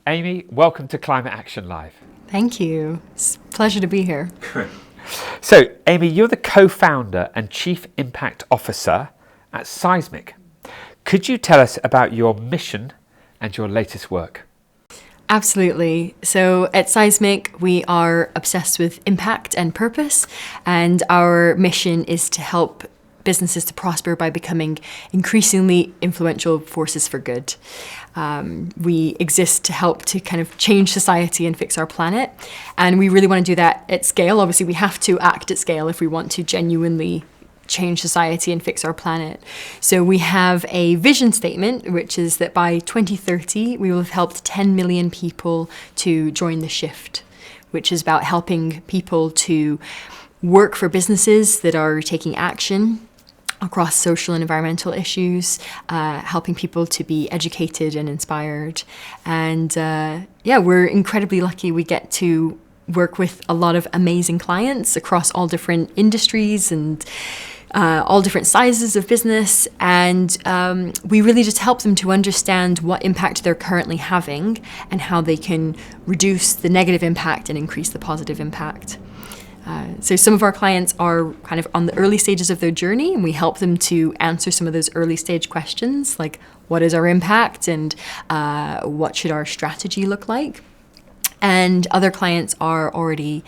Amy, welcome to Climate Action Live. Thank you. It's a pleasure to be here. So, Amy, you're the co-founder and Chief Impact Officer at Seismic. Could you tell us about your mission and your latest work? Absolutely. So at Seismic, we are obsessed with impact and purpose, and our mission is to help businesses to prosper by becoming increasingly influential forces for good. We exist to help to kind of change society and fix our planet, and we really want to do that at scale. Obviously, we have to act at scale if we want to genuinely change society and fix our planet. So we have a vision statement, which is that by 2030, we will have helped 10 million people to join the shift, which is about helping people to work for businesses that are taking action across social and environmental issues, helping people to be educated and inspired. And we're incredibly lucky we get to work with a lot of amazing clients across all different industries and all different sizes of business, and we really just help them to understand what impact they're currently having and how they can reduce the negative impact and increase the positive impact. So some of our clients are kind of on the early stages of their journey, and we help them to answer some of those early stage questions, like what is our impact and what should our strategy look like? And other clients are already,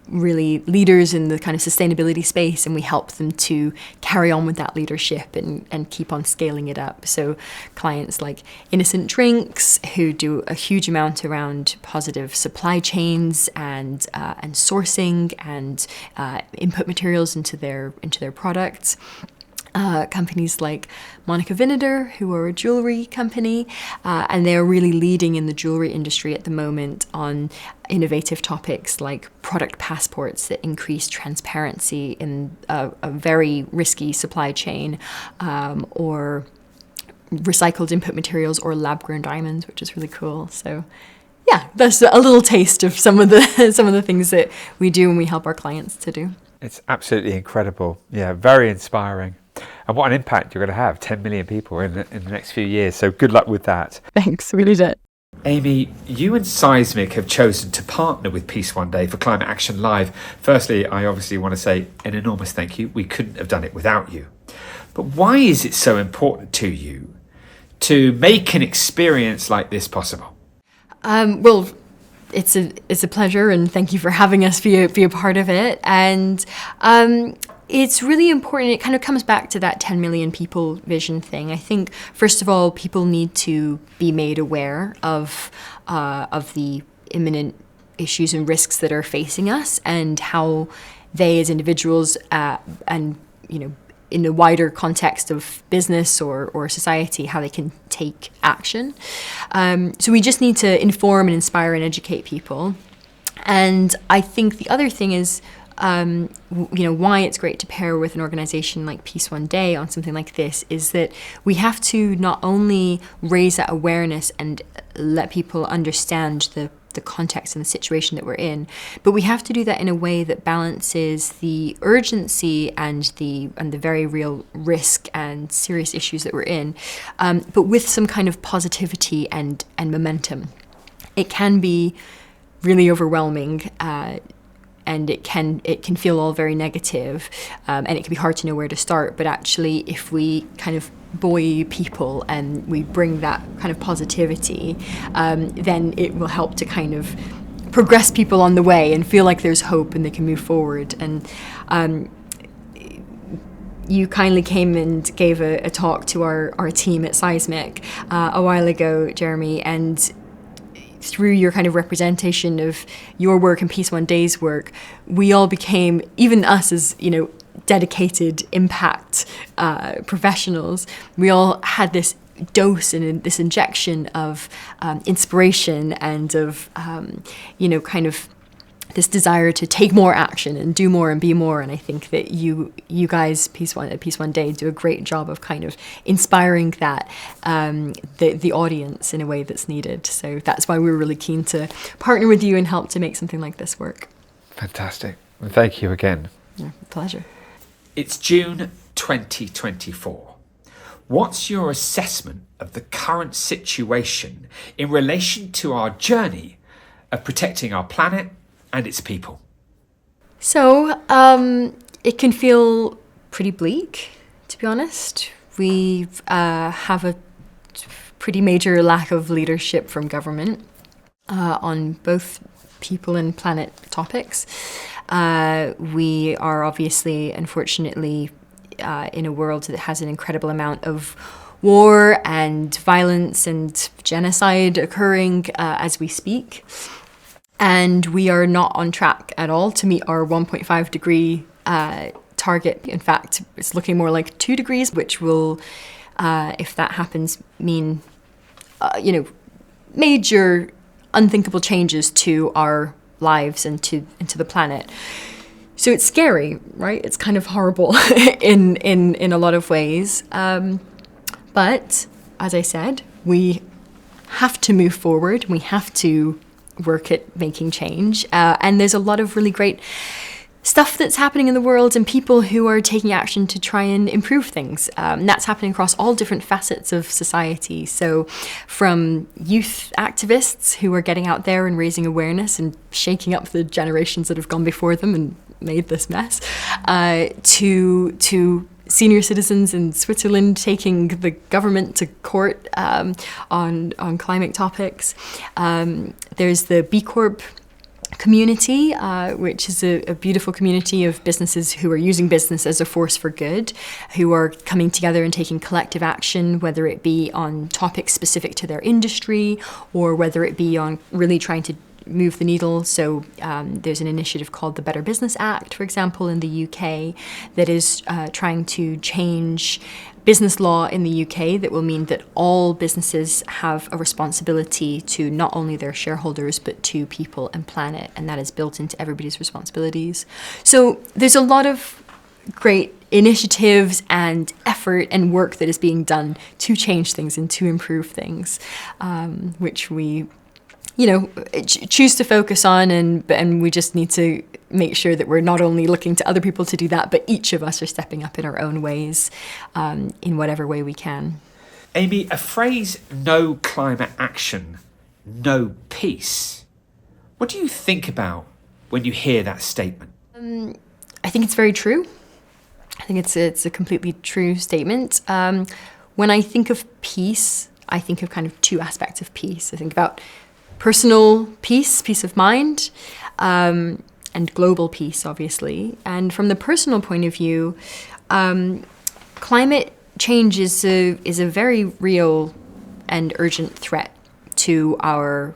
really leaders in the kind of sustainability space, and we help them to carry on with that leadership and keep on scaling it up. So clients like Innocent Drinks, who do a huge amount around positive supply chains and sourcing and input materials into their products. Companies like Monica Vinader, who are a jewelry company, and they're really leading in the jewelry industry at the moment on innovative topics like product passports that increase transparency in a very risky supply chain, or recycled input materials or lab-grown diamonds, which is really cool. So yeah, that's a little taste of some of the things that we do and we help our clients to do. It's absolutely incredible. Yeah, very inspiring. And what an impact you're going to have, 10 million people in the next few years. So good luck with that. Thanks, we did it. Amy, you and Seismic have chosen to partner with Peace One Day for Climate Action Live. Firstly, I obviously want to say an enormous thank you. We couldn't have done it without you. But why is it so important to you to make an experience like this possible? Well, it's a pleasure, and thank you for having us be a part of it. And it's really important. It kind of comes back to that 10 million people vision thing. I think, first of all, people need to be made aware of the imminent issues and risks that are facing us, and how they as individuals and in the wider context of business or society, how they can take action. So we just need to inform and inspire and educate people. And I think the other thing is, why it's great to pair with an organization like Peace One Day on something like this is that we have to not only raise that awareness and let people understand the context and the situation that we're in, but we have to do that in a way that balances the urgency and the very real risk and serious issues that we're in, but with some kind of positivity and momentum. It can be really overwhelming, and it can feel all very negative, and it can be hard to know where to start. But actually, if we kind of buoy people and we bring that kind of positivity, then it will help to kind of progress people on the way and feel like there's hope and they can move forward. And you kindly came and gave a talk to our team at Seismic a while ago, Jeremy, and through your kind of representation of your work and Peace One Day's work, we all became, even us as, dedicated impact professionals, we all had this dose and this injection of inspiration and of, kind of this desire to take more action and do more and be more. And I think that you guys, Peace One Day, do a great job of kind of inspiring that the audience in a way that's needed. So that's why we were really keen to partner with you and help to make something like this work. Fantastic. And thank you again. Yeah, pleasure. It's June 2024. What's your assessment of the current situation in relation to our journey of protecting our planet and its people? So, it can feel pretty bleak, to be honest. We have a pretty major lack of leadership from government on both people and planet topics. We are obviously, unfortunately, in a world that has an incredible amount of war and violence and genocide occurring as we speak. And we are not on track at all to meet our 1.5 degree target. In fact, it's looking more like 2 degrees, which will, if that happens, mean, major unthinkable changes to our lives and to the planet. So it's scary, right? It's kind of horrible in a lot of ways. But as I said, we have to move forward. We have to work at making change. And there's a lot of really great stuff that's happening in the world and people who are taking action to try and improve things. That's happening across all different facets of society. So from youth activists who are getting out there and raising awareness and shaking up the generations that have gone before them and made this mess, to senior citizens in Switzerland taking the government to court on climate topics. There's the B Corp community, which is a beautiful community of businesses who are using business as a force for good, who are coming together and taking collective action, whether it be on topics specific to their industry or whether it be on really trying to move the needle. So there's an initiative called the Better Business Act, for example, in the UK that is trying to change business law in the UK that will mean that all businesses have a responsibility to not only their shareholders but to people and planet, and that is built into everybody's responsibilities. So there's a lot of great initiatives and effort and work that is being done to change things and to improve things, which we choose to focus on, and we just need to make sure that we're not only looking to other people to do that, but each of us are stepping up in our own ways, in whatever way we can. Amy, a phrase, no climate action, no peace. What do you think about when you hear that statement? I think it's very true. I think it's a completely true statement. When I think of peace, I think of kind of two aspects of peace. I think about personal peace of mind, and global peace, obviously. And from the personal point of view, climate change is a very real and urgent threat to our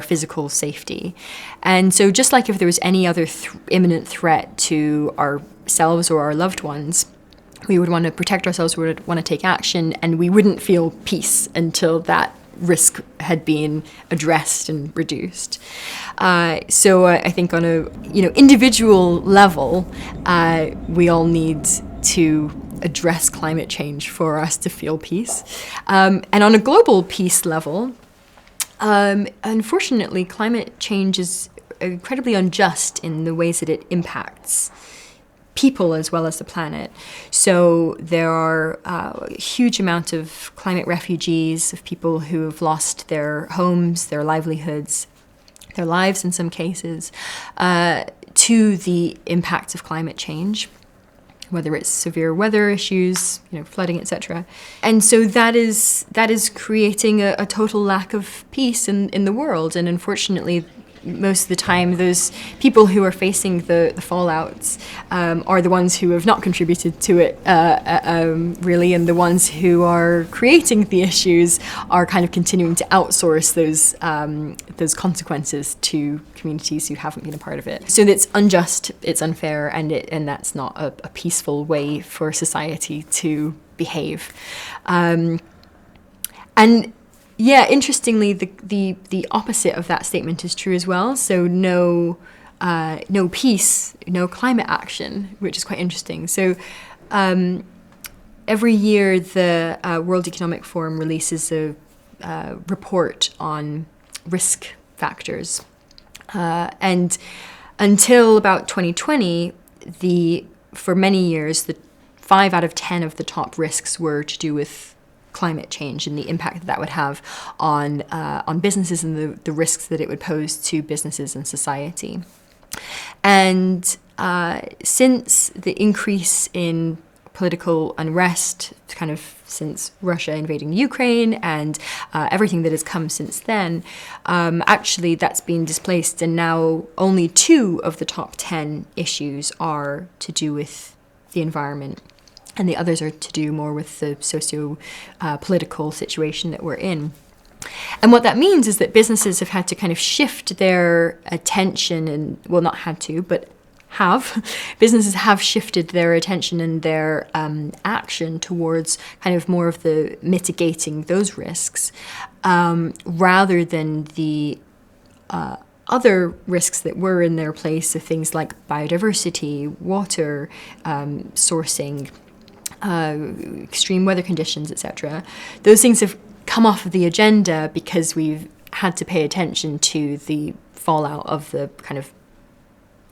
physical safety. And so just like if there was any other imminent threat to ourselves or our loved ones, we would want to protect ourselves, we would want to take action, and we wouldn't feel peace until that risk had been addressed and reduced. So I think on a individual level, we all need to address climate change for us to feel peace. And on a global peace level, unfortunately, climate change is incredibly unjust in the ways that it impacts people as well as the planet. So there are a huge amount of climate refugees, of people who have lost their homes, their livelihoods, their lives in some cases, to the impacts of climate change, whether it's severe weather issues, flooding, etc. And so that is creating a total lack of peace in the world. And unfortunately, most of the time, those people who are facing the fallouts are the ones who have not contributed to it, really, and the ones who are creating the issues are kind of continuing to outsource those consequences to communities who haven't been a part of it. So it's unjust, it's unfair, and that's not a peaceful way for society to behave. Yeah, interestingly, the opposite of that statement is true as well. So no peace, no climate action, which is quite interesting. So every year the World Economic Forum releases a report on risk factors, and until about 2020, for many years the 5 out of 10 of the top risks were to do with climate change and the impact that that would have on businesses and the risks that it would pose to businesses and society. And since the increase in political unrest, kind of since Russia invading Ukraine and everything that has come since then, actually that's been displaced, and now only 2 of the top 10 issues are to do with the environment, and the others are to do more with the socio-political situation that we're in. And what that means is that businesses have had to kind of shift their attention, and, well, not had to, but businesses have shifted their attention and their action towards kind of more of the mitigating those risks, rather than the other risks that were in their place, of things like biodiversity, water sourcing, extreme weather conditions, etc. Those things have come off of the agenda because we've had to pay attention to the fallout of the kind of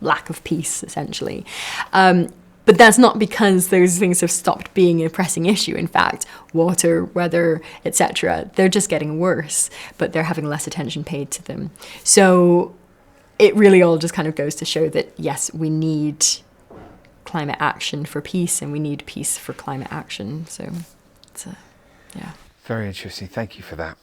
lack of peace, essentially. But that's not because those things have stopped being a pressing issue. In fact, water, weather, etc., they're just getting worse, but they're having less attention paid to them. So it really all just kind of goes to show that, yes, we need climate action for peace, and we need peace for climate action. So it's yeah. Very interesting. Thank you for that.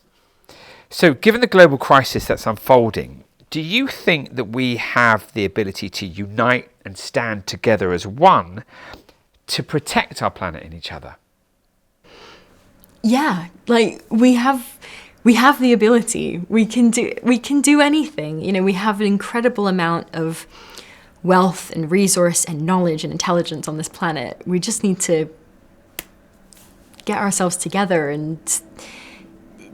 So given the global crisis that's unfolding, do you think that we have the ability to unite and stand together as one to protect our planet and each other? Yeah, like we have the ability. We can do anything. You know, we have an incredible amount of wealth and resource and knowledge and intelligence on this planet. We just need to get ourselves together and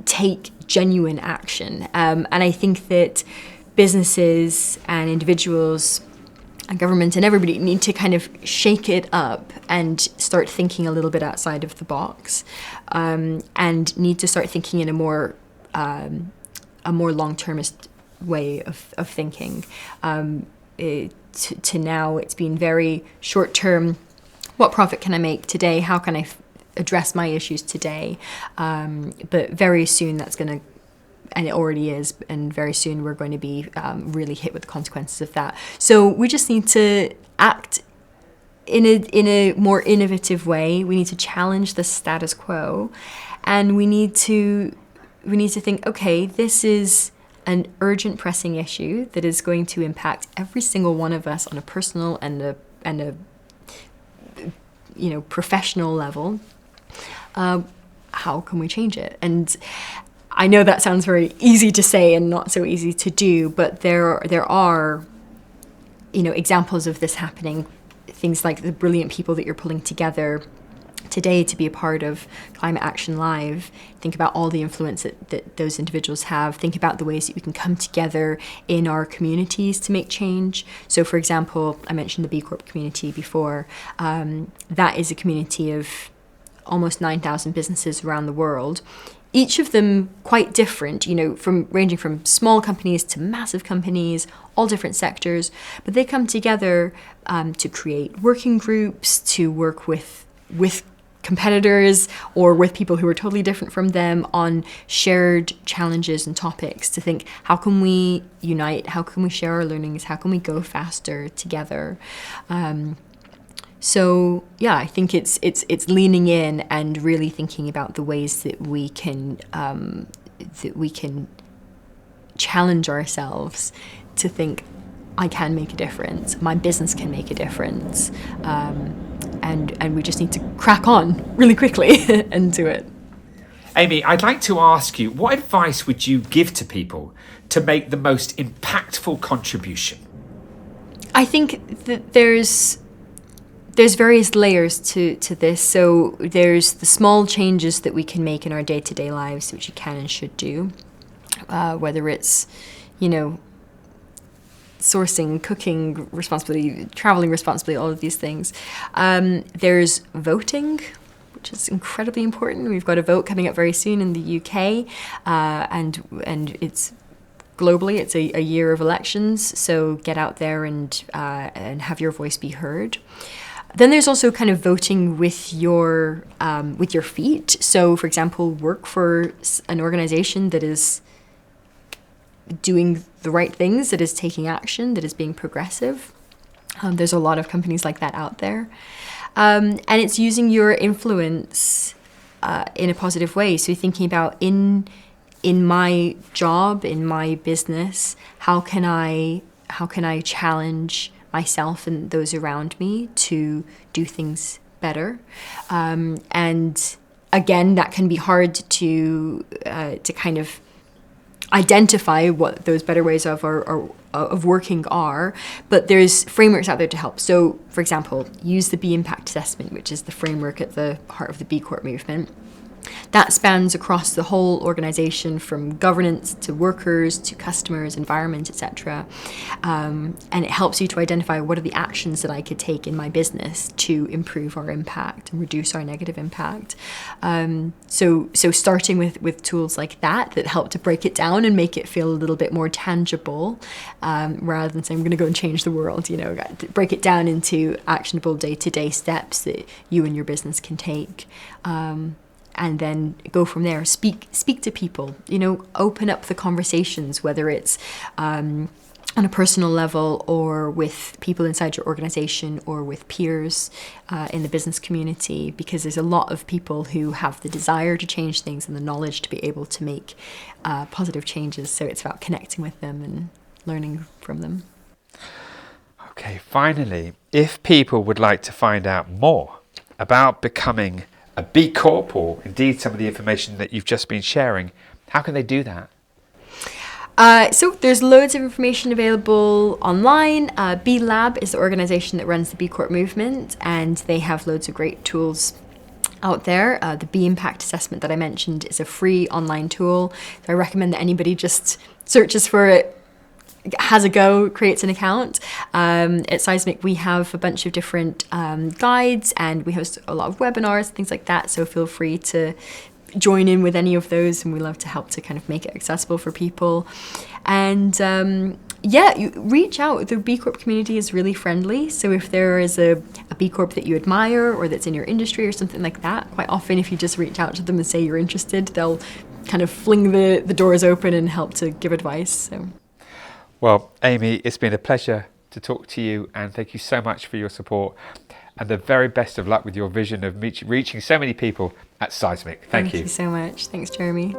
take genuine action. And I think that businesses and individuals and government and everybody need to kind of shake it up and start thinking a little bit outside of the box, and need to start thinking in a more long-termist way of thinking. To now, it's been very short-term. What profit can I make today? How can I address my issues today? But very soon that's going to, and it already is, and very soon we're going to be really hit with the consequences of that. So we just need to act in a more innovative way. We need to challenge the status quo, and we need to think, okay, this is an urgent, pressing issue that is going to impact every single one of us on a personal and a professional level. How can we change it? And I know that sounds very easy to say and not so easy to do, but there are examples of this happening. Things like the brilliant people that you're pulling together today to be a part of Climate Action Live. Think about all the influence that those individuals have. Think about the ways that we can come together in our communities to make change. So, for example, I mentioned the B Corp community before. That is a community of almost 9,000 businesses around the world, each of them quite different, ranging from small companies to massive companies, all different sectors. But they come together to create working groups, to work with competitors or with people who are totally different from them on shared challenges and topics, to think, how can we unite? How can we share our learnings? How can we go faster together? So yeah, I think it's leaning in and really thinking about the ways that we can challenge ourselves to think, I can make a difference. My business can make a difference. And we just need to crack on really quickly and do it. Amy, I'd like to ask you, what advice would you give to people to make the most impactful contribution? I think that there's various layers to this. So there's the small changes that we can make in our day-to-day lives, which you can and should do, whether it's, sourcing, cooking responsibly, traveling responsibly, all of these things. There's voting, which is incredibly important. We've got a vote coming up very soon in the UK, and it's globally, it's a year of elections. So get out there and have your voice be heard. Then there's also kind of voting with your feet. So, for example, work for an organization that is doing the right things, that is taking action, that is being progressive. There's a lot of companies like that out there. And it's using your influence in a positive way. So thinking about in my job, in my business, how can I challenge myself and those around me to do things better? And again, that can be hard to kind of identify what those better ways of working are, but there's frameworks out there to help. So, for example, use the B Impact Assessment, which is the framework at the heart of the B Corp movement. That spans across the whole organization, from governance to workers to customers, environment, etc. And it helps you to identify what are the actions that I could take in my business to improve our impact and reduce our negative impact. So starting with tools like that help to break it down and make it feel a little bit more tangible, rather than saying I'm going to go and change the world. Break it down into actionable day-to-day steps that you and your business can take. And then go from there. Speak to people, open up the conversations, whether it's on a personal level or with people inside your organization or with peers in the business community, because there's a lot of people who have the desire to change things and the knowledge to be able to make positive changes. So it's about connecting with them and learning from them. Okay, finally, if people would like to find out more about becoming a B Corp, or indeed some of the information that you've just been sharing, how can they do that? So there's loads of information available online. B Lab is the organization that runs the B Corp movement, and they have loads of great tools out there. The B Impact Assessment that I mentioned is a free online tool. So I recommend that anybody just searches for it, has a go, creates an account. At Seismic, we have a bunch of different guides, and we host a lot of webinars, things like that. So feel free to join in with any of those, and we love to help to kind of make it accessible for people. And you reach out. The B Corp community is really friendly. So if there is a B Corp that you admire or that's in your industry or something like that, quite often if you just reach out to them and say you're interested, they'll kind of fling the doors open and help to give advice. So. Well, Amy, it's been a pleasure to talk to you, and thank you so much for your support, and the very best of luck with your vision of reaching so many people at Seismic. Thank you. Thank you so much. Thanks, Jeremy.